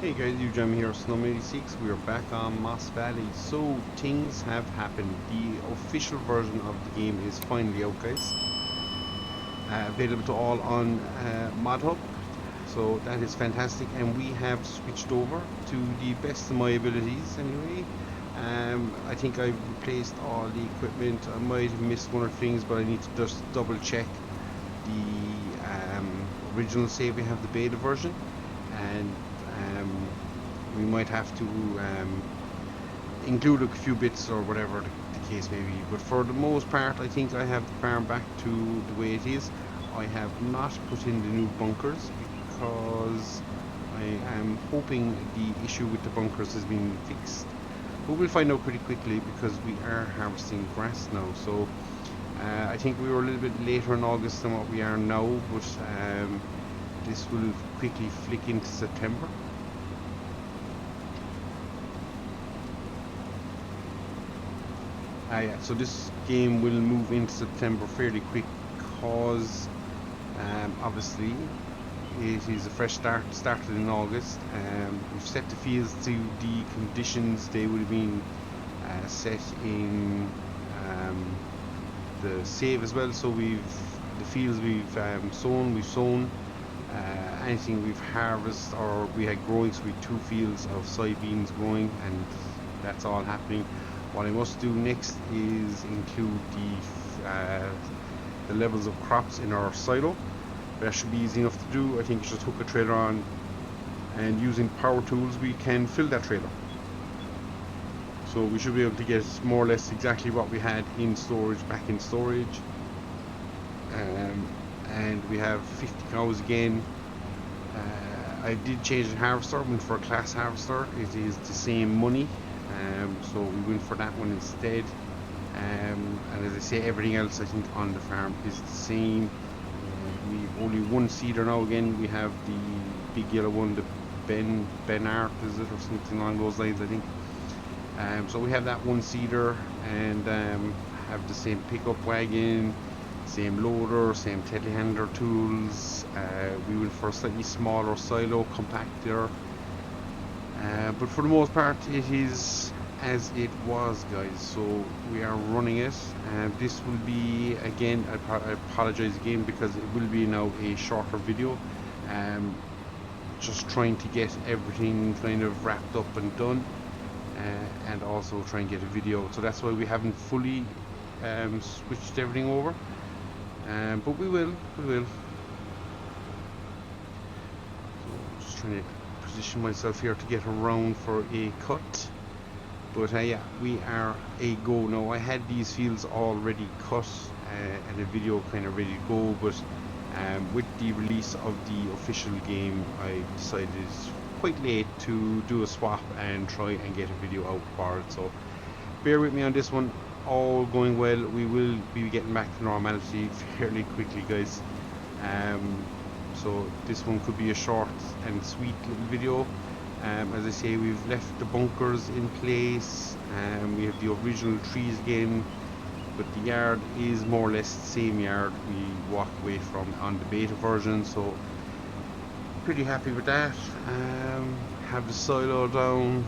Hey guys, you Jam here, Snowman86. We are back on Moss Valley. So things have happened. The official version of the game is finally out, guys. Available to all on ModHub. So that is fantastic, and we have switched over to the best of my abilities anyway. I think I've replaced all the equipment. I might have missed one or things, but I need to just double check the original save. We have the beta version, and um, we might have to include a few bits or whatever the case may be. But for the most part, I think I have the farm back to the way it is. I have not put in the new bunkers because I am hoping the issue with the bunkers has been fixed. But we'll find out pretty quickly because we are harvesting grass now. So I think we were a little bit later in August than what we are now, but this will quickly flick into September. Yeah, so this game will move into September fairly quick because obviously it is a fresh start, started in August. We've set the fields to the conditions they would have been set in the save as well. So the fields we've sown. Anything we've harvested or we had growing, so we had 2 fields of soybeans growing, and that's all happening. What I must do next is include the levels of crops in our silo. That should be easy enough to do. I think just hook a trailer on, and using power tools we can fill that trailer. So we should be able to get more or less exactly what we had in storage back in storage. And we have 50 cows again. I did change the harvester, went for a class harvester. It is the same money, so we went for that one instead. And as I say, everything else I think on the farm is the same. We've only one seeder now again. We have the big yellow one, the Benart, is it, or something along those lines, I think. So we have that one seeder, and have the same pickup wagon, same loader, same telehandler tools. We went for a slightly smaller silo compactor, but for the most part it is as it was, guys. So we are running it, and this will be, again, I apologize again because it will be now a shorter video. Just trying to get everything kind of wrapped up and done, and also try and get a video, so that's why we haven't fully switched everything over. But we will. So just trying to position myself here to get around for a cut. But yeah, we are a go now. I had these fields already cut and a video kind of ready to go, but with the release of the official game, I decided quite late to do a swap and try and get a video out for it. So bear with me on this one. All going well. We will be getting back to normality fairly quickly, guys. So this one could be a short and sweet little video. As I say, we've left the bunkers in place. We have the original trees again, but the yard is more or less the same yard we walked away from on the beta version, so pretty happy with that. Have the silo down.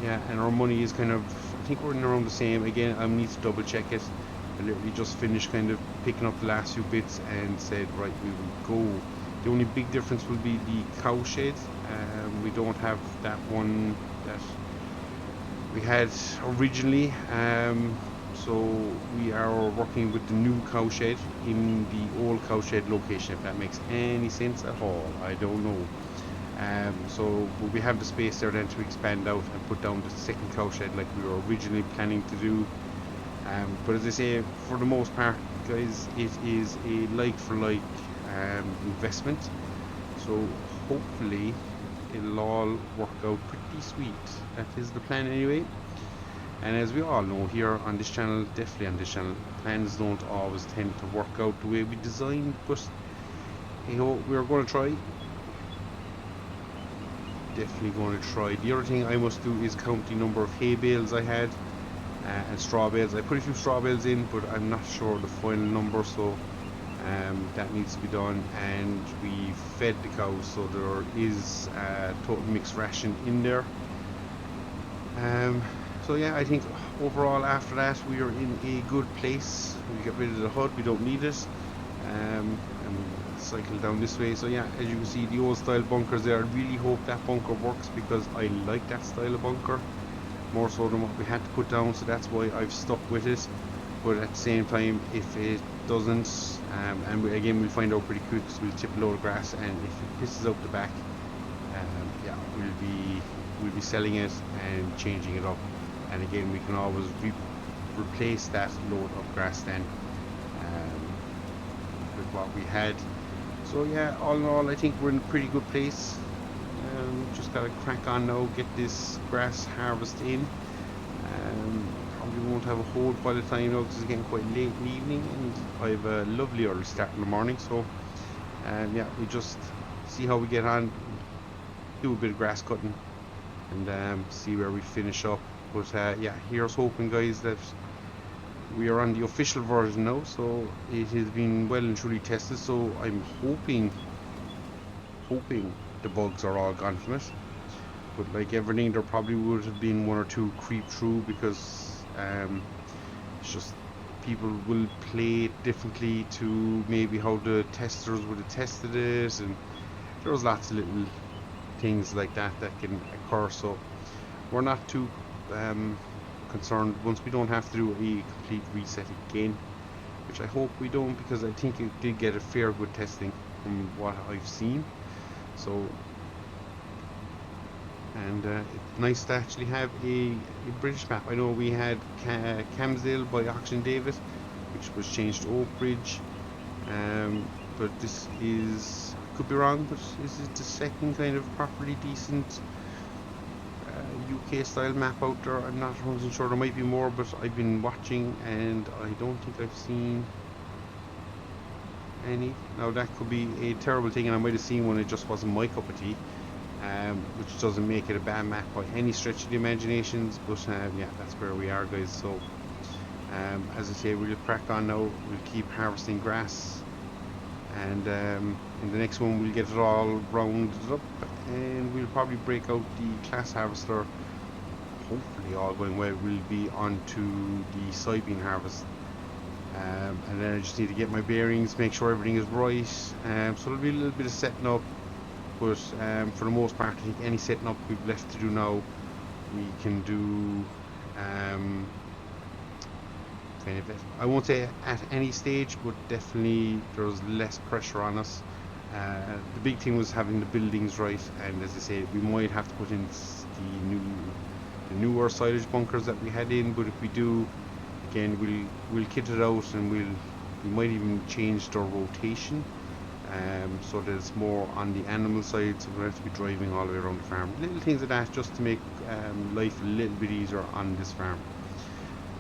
Yeah, and our money is kind of, I think we're in around the same. Again, I need to double check it. I literally just finished kind of picking up the last few bits and said, right, we will go. The only big difference will be the cow shed. We don't have that one that we had originally. So we are working with the new cow shed in the old cow shed location, if that makes any sense at all. I don't know. So we have the space there then to expand out and put down the second cow shed like we were originally planning to do. But as I say, for the most part, guys, it is a like-for-like investment. So hopefully it'll all work out pretty sweet. That is the plan anyway. And as we all know here on this channel, definitely on this channel, plans don't always tend to work out the way we designed, but you know, we're going to try. Definitely going to try. The other thing I must do is count the number of hay bales I had and straw bales. I put a few straw bales in, but I'm not sure of the final number, so that needs to be done, and we fed the cows, so there is a total mixed ration in there. So yeah, I think overall after that we are in a good place. We get rid of the hood, we don't need it, and we cycle down this way. So yeah, as you can see, the old style bunkers there, I really hope that bunker works because I like that style of bunker more so than what we had to put down, so that's why I've stuck with it. But at the same time, if it doesn't, and again we'll find out pretty quick because we'll tip a load of grass, and if it pisses out the back, yeah, we'll be selling it and changing it up, and again we can always replace that load of grass then with what we had. So yeah, all in all, I think we're in a pretty good place. Just gotta crack on now, get this grass harvest in. Probably won't have a hold by the time now because it's getting quite late in the evening, and I have a lovely early start in the morning. So yeah, we just see how we get on, do a bit of grass cutting, and see where we finish up. But yeah, here's hoping, guys, that we are on the official version now, so it has been well and truly tested. So I'm hoping the bugs are all gone from it. But like everything, there probably would have been one or two creep through because it's just people will play it differently to maybe how the testers would have tested it, and there's lots of little things like that can occur. So we're not too concerned once we don't have to do a complete reset again, which I hope we don't, because I think it did get a fair good testing from what I've seen. So, and it's nice to actually have a British map. I know we had Camsdale by Auction David, which was changed to Oak Bridge, but this is, I could be wrong, but is it the second kind of properly decent UK style map out there? I'm not 100% sure, there might be more, but I've been watching and I don't think I've seen any. Now that could be a terrible thing, and I might have seen one, it just wasn't my cup of tea, which doesn't make it a bad map by any stretch of the imaginations. But yeah, that's where we are, guys. So as I say, we'll crack on now, we'll keep harvesting grass, and in the next one we'll get it all rounded up, and we'll probably break out the class harvester. Hopefully all going well, we'll be on to the soybean harvest. And then I just need to get my bearings, make sure everything is right. So there'll be a little bit of setting up, but for the most part, I think any setting up we've left to do now, we can do kind of it. I won't say at any stage, but definitely there's less pressure on us. The big thing was having the buildings right, and as I say, we might have to put in the newer silage bunkers that we had in, but if we do, again, we'll kit it out, and we might even change the rotation, so that it's more on the animal side, so we don't have to be driving all the way around the farm. Little things like that, just to make life a little bit easier on this farm.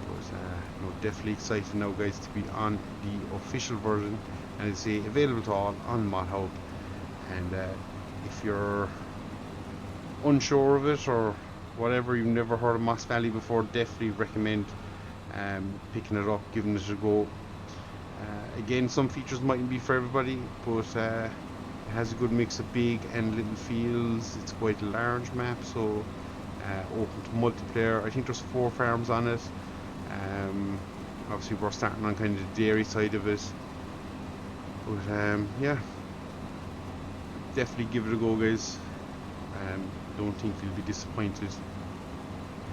But no, definitely excited now, guys, to be on the official version, and it's available to all on ModHub. And if you're unsure of it or whatever, you've never heard of Moss Valley before, definitely recommend picking it up, giving it a go. Again, some features mightn't be for everybody, but it has a good mix of big and little fields. It's quite a large map, so open to multiplayer. I think there's 4 farms on it. Obviously we're starting on kind of the dairy side of it, but yeah, definitely give it a go, guys. Don't think you'll be disappointed,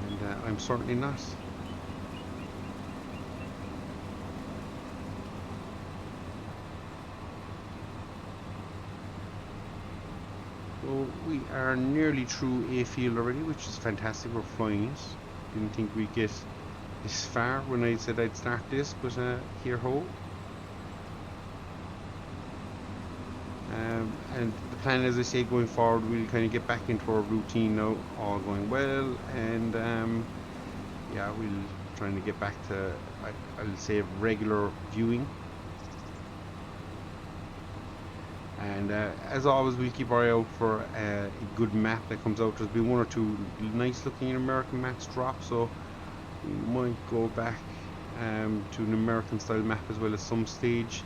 and I'm certainly not. So we are nearly through a field already, which is fantastic. We're flying it. Didn't think we'd get this far when I said I'd start this, but here ho. And the plan, as I say, going forward, we'll kind of get back into our routine now, all going well, and yeah, we'll trying to get back to, I'll say, regular viewing. And as always, we'll keep our eye out for a good map that comes out. There's been 1 or 2 nice looking American maps drop, so we might go back to an American style map as well at some stage.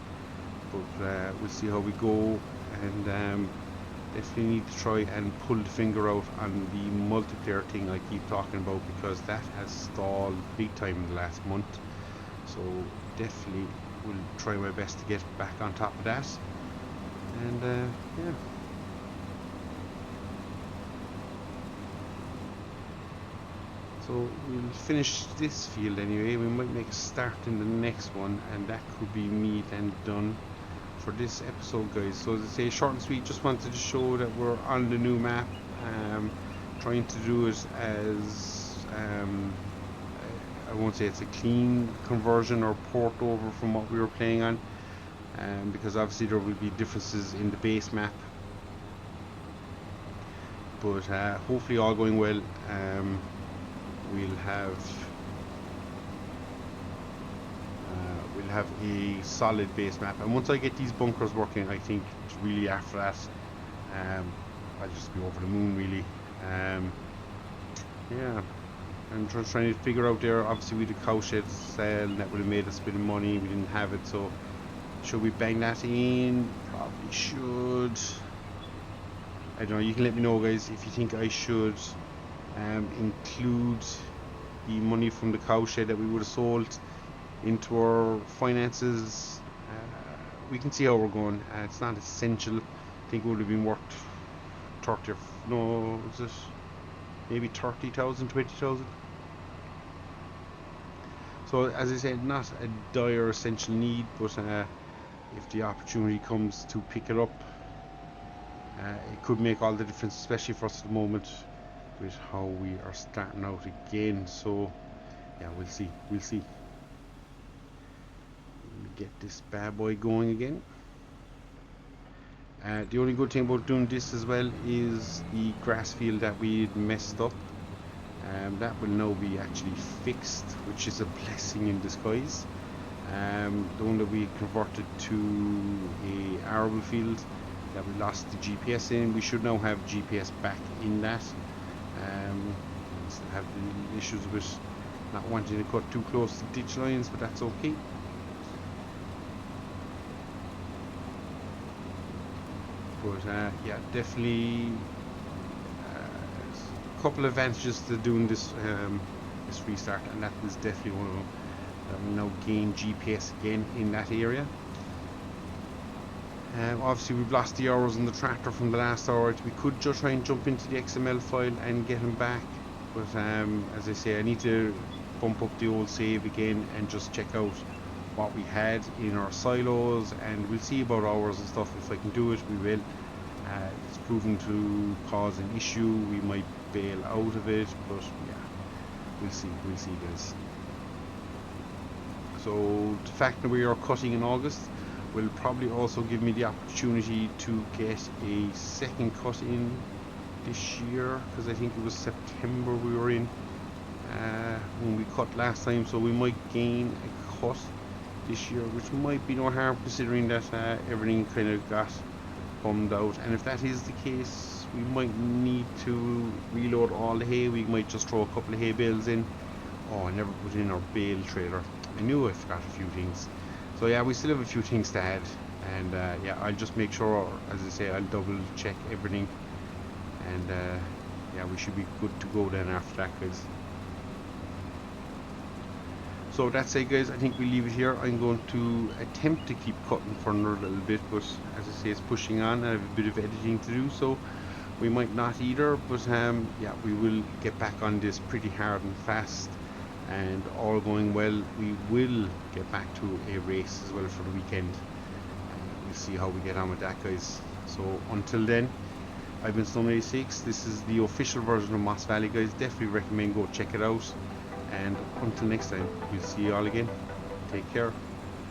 but we'll see how we go, and definitely need to try and pull the finger out on the multiplayer thing I keep talking about, because that has stalled big time in the last month. So definitely will try my best to get back on top of that, and yeah. So we'll finish this field anyway. We might make a start in the next one, and that could be me then done for this episode, guys. So as I say, short and sweet, just wanted to show that we're on the new map, trying to do it as I won't say it's a clean conversion or port over from what we were playing on, because obviously there will be differences in the base map, but hopefully all going well. We'll have a solid base map, and once I get these bunkers working, I think really after that I'll just be over the moon, really. Yeah, I'm just trying to figure out there, obviously with the cow shed sale, that would have made us a bit of money. We didn't have it, so should we bang that in? Probably should. I don't know, you can let me know, guys, if you think I should include the money from the cow shed that we would have sold into our finances. We can see how we're going. It's not essential. I think it would have been worth 30 or no, is it maybe 30,000, 20,000? So as I said, not a dire essential need, but if the opportunity comes to pick it up, it could make all the difference, especially for us at the moment with how we are starting out again. So yeah, we'll see. Let me get this bad boy going again. The only good thing about doing this as well is the grass field that we messed up, that will now be actually fixed, which is a blessing in disguise. The one that we converted to a arable field that we lost the GPS in, we should now have GPS back in that. Still have the issues with not wanting to cut too close to ditch lines, but that's okay. But yeah, definitely a couple of advantages to doing this this restart, and that was definitely one of them. We now gain GPS again in that area. Obviously we've lost the hours on the tractor from the last hour. We could just try and jump into the XML file and get him back, but as I say, I need to bump up the old save again and just check out what we had in our silos, and we'll see about hours and stuff. If I can do it, we will. It's proven to cause an issue, we might bail out of it, but yeah, we'll see guys. So the fact that we are cutting in August will probably also give me the opportunity to get a second cut in this year, because I think it was September we were in when we cut last time, so we might gain a cut this year, which might be no harm considering that everything kind of got bummed out. And if that is the case, we might need to reload all the hay. We might just throw a couple of hay bales in. Oh, I never put in our bale trailer. I knew I forgot a few things. So yeah, we still have a few things to add, and yeah, I'll just make sure, as I say, I'll double check everything, and yeah, we should be good to go then after that, guys. So that's it, guys. I think we leave it here. I'm going to attempt to keep cutting for another little bit, but as I say, it's pushing on. I have a bit of editing to do, so we might not either, but yeah, we will get back on this pretty hard and fast, and all going well, we will get back to a race as well for the weekend. We'll see how we get on with that, guys. So until then, I've been Stone86. This is the official version of Moss Valley, guys. Definitely recommend go check it out. And until next time, we'll see you all again. Take care.